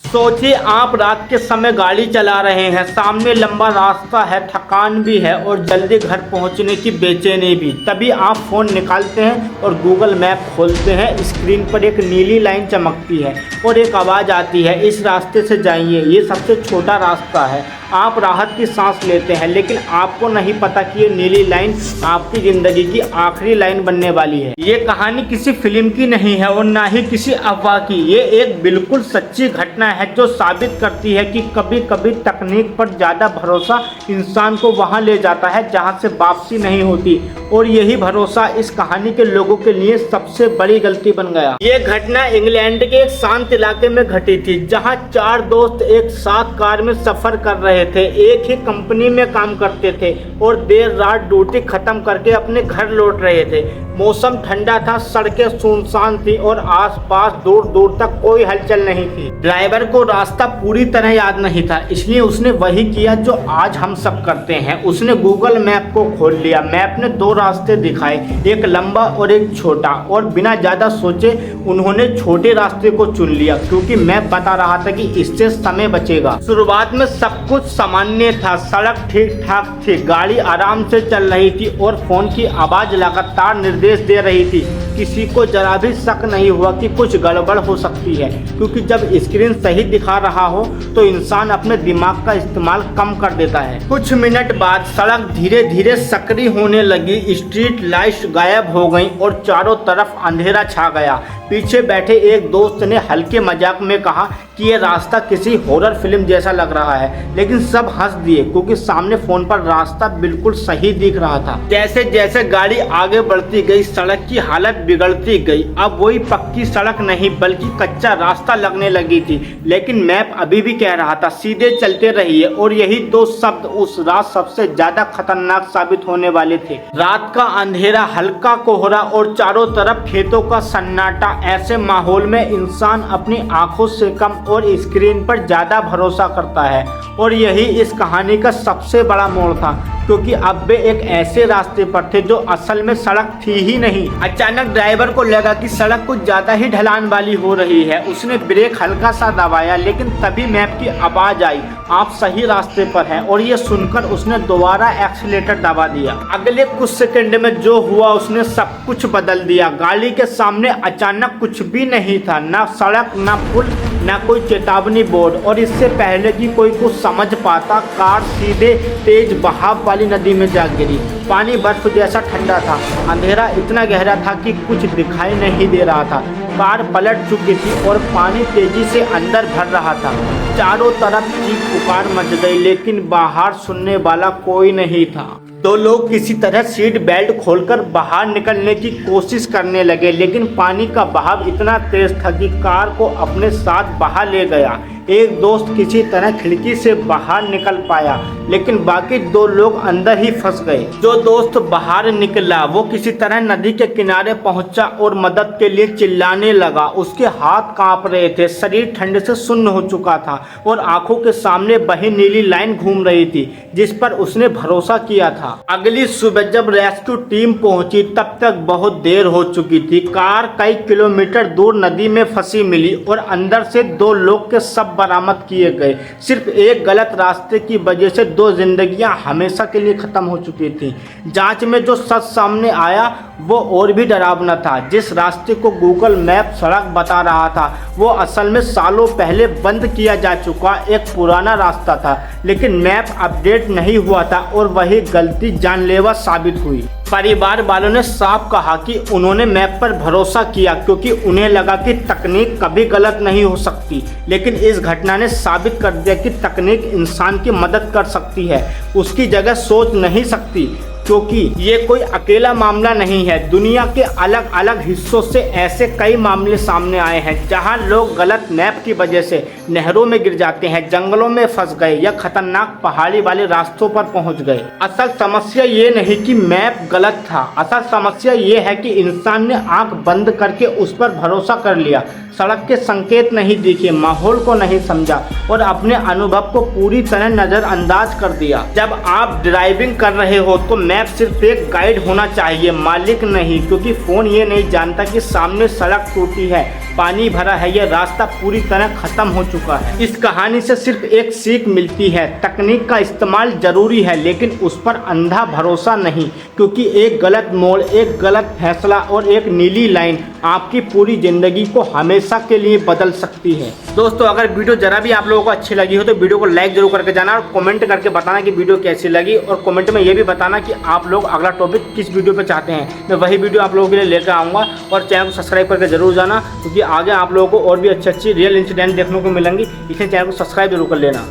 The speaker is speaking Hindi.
सोचिए आप रात के समय गाड़ी चला रहे हैं, सामने लंबा रास्ता है, थकान भी है और जल्दी घर पहुंचने की बेचैनी भी। तभी आप फ़ोन निकालते हैं और गूगल मैप खोलते हैं। स्क्रीन पर एक नीली लाइन चमकती है और एक आवाज़ आती है, इस रास्ते से जाइए, ये सबसे छोटा रास्ता है। आप राहत की सांस लेते हैं, लेकिन आपको नहीं पता कि ये नीली लाइन आपकी ज़िंदगी की आखिरी लाइन बनने वाली है। ये कहानी किसी फिल्म की नहीं है और ना ही किसी अफवाह की। ये एक बिल्कुल सच्ची घटना है जो साबित करती है कि कभी कभी तकनीक पर ज़्यादा भरोसा इंसान को वहाँ ले जाता है जहाँ से वापसी नहीं होती। और यही भरोसा इस कहानी के लोगों के लिए सबसे बड़ी गलती बन गया। ये घटना इंग्लैंड के एक शांत इलाके में घटी थी, जहाँ 4 दोस्त एक साथ कार में सफर कर रहे थे। एक ही कंपनी में काम करते थे और देर रात ड्यूटी खत्म करके अपने घर लौट रहे थे। मौसम ठंडा था, सड़कें सुनसान थी और आसपास दूर दूर तक कोई हलचल नहीं थी। ड्राइवर को रास्ता पूरी तरह याद नहीं था, इसलिए उसने वही किया जो आज हम सब करते हैं। उसने गूगल मैप को खोल लिया। मैप ने 2 रास्ते दिखाए, एक लंबा और एक छोटा, और बिना ज़्यादा सोचे उन्होंने छोटे रास्ते को चुन लिया क्योंकि मैप बता रहा था कि इससे समय बचेगा। शुरुआत में सब कुछ सामान्य था, सड़क ठीक ठाक थी, गाड़ी आराम से चल रही थी और फोन की आवाज़ लगातार निर्देश दे रही थी। किसी को जरा भी शक नहीं हुआ कि कुछ गड़बड़ हो सकती है, क्योंकि जब स्क्रीन सही दिखा रहा हो तो इंसान अपने दिमाग का इस्तेमाल कम कर देता है। कुछ मिनट बाद सड़क धीरे धीरे सक्रिय होने लगी, स्ट्रीट लाइट्स गायब हो गईं और चारों तरफ अंधेरा छा गया। पीछे बैठे एक दोस्त ने हल्के मजाक में कहा कि ये रास्ता किसी हॉरर फिल्म जैसा लग रहा है, लेकिन सब हंस दिए क्योंकि सामने फोन पर रास्ता बिल्कुल सही दिख रहा था। जैसे जैसे गाड़ी आगे बढ़ती गई, सड़क की हालत बिगड़ती गई। अब वही पक्की सड़क नहीं बल्कि कच्चा रास्ता लगने लगी थी, लेकिन मैप अभी भी कह रहा था सीधे चलते रहिए। और यही 2 शब्द उस रात सबसे ज्यादा खतरनाक साबित होने वाले थे। रात का अंधेरा, हल्का कोहरा और चारों तरफ खेतों का सन्नाटा। ऐसे माहौल में इंसान अपनी आंखों से कम और स्क्रीन पर ज्यादा भरोसा करता है। और यही इस कहानी का सबसे बड़ा मोड़ था, क्योंकि अब वे एक ऐसे रास्ते पर थे जो असल में सड़क थी ही नहीं। अचानक ड्राइवर को लगा कि सड़क कुछ ज्यादा ही ढलान वाली हो रही है। उसने ब्रेक हल्का सा दबाया, लेकिन तभी मैप की आवाज आई, आप सही रास्ते पर हैं। और ये सुनकर उसने दोबारा एक्सीलेटर दबा दिया। अगले कुछ सेकंड में जो हुआ उसने सब कुछ बदल दिया। गाड़ी के सामने अचानक कुछ भी नहीं था, ना सड़क, ना पुल, ना कोई चेतावनी बोर्ड। और इससे पहले कि कोई कुछ समझ पाता, कार सीधे तेज बहाव वाली नदी में जा गिरी। पानी बर्फ जैसा ठंडा था, अंधेरा इतना गहरा था कि कुछ दिखाई नहीं दे रहा था। कार पलट चुकी थी और पानी तेजी से अंदर भर रहा था। चारों तरफ चीख पुकार मच गई, लेकिन बाहर सुनने वाला कोई नहीं था। 2 लोग किसी तरह सीट बेल्ट खोलकर बाहर निकलने की कोशिश करने लगे, लेकिन पानी का बहाव इतना तेज था कि कार को अपने साथ बहा ले गया। एक दोस्त किसी तरह खिड़की से बाहर निकल पाया, लेकिन बाकी 2 लोग अंदर ही फंस गए। जो दोस्त बाहर निकला वो किसी तरह नदी के किनारे पहुंचा और मदद के लिए चिल्लाने लगा। उसके हाथ कांप रहे थे, शरीर ठंड से सुन्न हो चुका था और आंखों के सामने बही नीली लाइन घूम रही थी जिस पर उसने भरोसा किया था। अगली सुबह जब रेस्क्यू टीम पहुंची तब तक बहुत देर हो चुकी थी। कार कई किलोमीटर दूर नदी में फंसी मिली और अंदर से 2 लोग के सब बरामद किए गए। सिर्फ एक गलत रास्ते की वजह से 2 जिंदगियां हमेशा के लिए खत्म हो चुकी थी। जांच में जो सच सामने आया वो और भी डरावना था। जिस रास्ते को गूगल मैप सड़क बता रहा था वो असल में सालों पहले बंद किया जा चुका एक पुराना रास्ता था, लेकिन मैप अपडेट नहीं हुआ था और वही गलती जानलेवा साबित हुई। परिवार वालों ने साफ कहा कि उन्होंने मैप पर भरोसा किया क्योंकि उन्हें लगा कि तकनीक कभी गलत नहीं हो सकती, लेकिन इस घटना ने साबित कर दिया कि तकनीक इंसान की मदद कर सकती है, उसकी जगह सोच नहीं सकती। क्योंकि ये कोई अकेला मामला नहीं है, दुनिया के अलग अलग हिस्सों से ऐसे कई मामले सामने आए हैं जहां लोग गलत मैप की वजह से नहरों में गिर जाते हैं, जंगलों में फंस गए या खतरनाक पहाड़ी वाले रास्तों पर पहुंच गए। असल समस्या ये नहीं कि मैप गलत था, असल समस्या ये है कि इंसान ने आंख बंद करके उस पर भरोसा कर लिया, सड़क के संकेत नहीं दिखे, माहौल को नहीं समझा और अपने अनुभव को पूरी तरह नजरअंदाज कर दिया। जब आप ड्राइविंग कर रहे हो तो मैप सिर्फ एक गाइड होना चाहिए, मालिक नहीं, क्योंकि फोन ये नहीं जानता कि सामने सड़क टूटी है पानी भरा है, यह रास्ता पूरी तरह खत्म हो चुका है। इस कहानी से सिर्फ एक सीख मिलती है, तकनीक का इस्तेमाल जरूरी है लेकिन उस पर अंधा भरोसा नहीं, क्योंकि एक गलत मोड़, एक गलत फैसला और एक नीली लाइन आपकी पूरी जिंदगी को हमेशा के लिए बदल सकती है। दोस्तों, अगर वीडियो जरा भी आप लोगों को अच्छी लगी हो तो वीडियो को लाइक जरूर करके जाना और कमेंट करके बताना कि वीडियो कैसी लगी, और कमेंट में ये भी बताना कि आप लोग अगला टॉपिक किस वीडियो पे चाहते हैं। मैं वही वीडियो आप लोगों के लिए लेकर आऊँगा, और चैनल को सब्सक्राइब करके जरूर जाना, क्योंकि आगे आप लोगों को और भी अच्छी अच्छी रियल इंसिडेंट देखने को मिलेंगी। इसलिए चैनल को सब्सक्राइब जरूर कर लेना।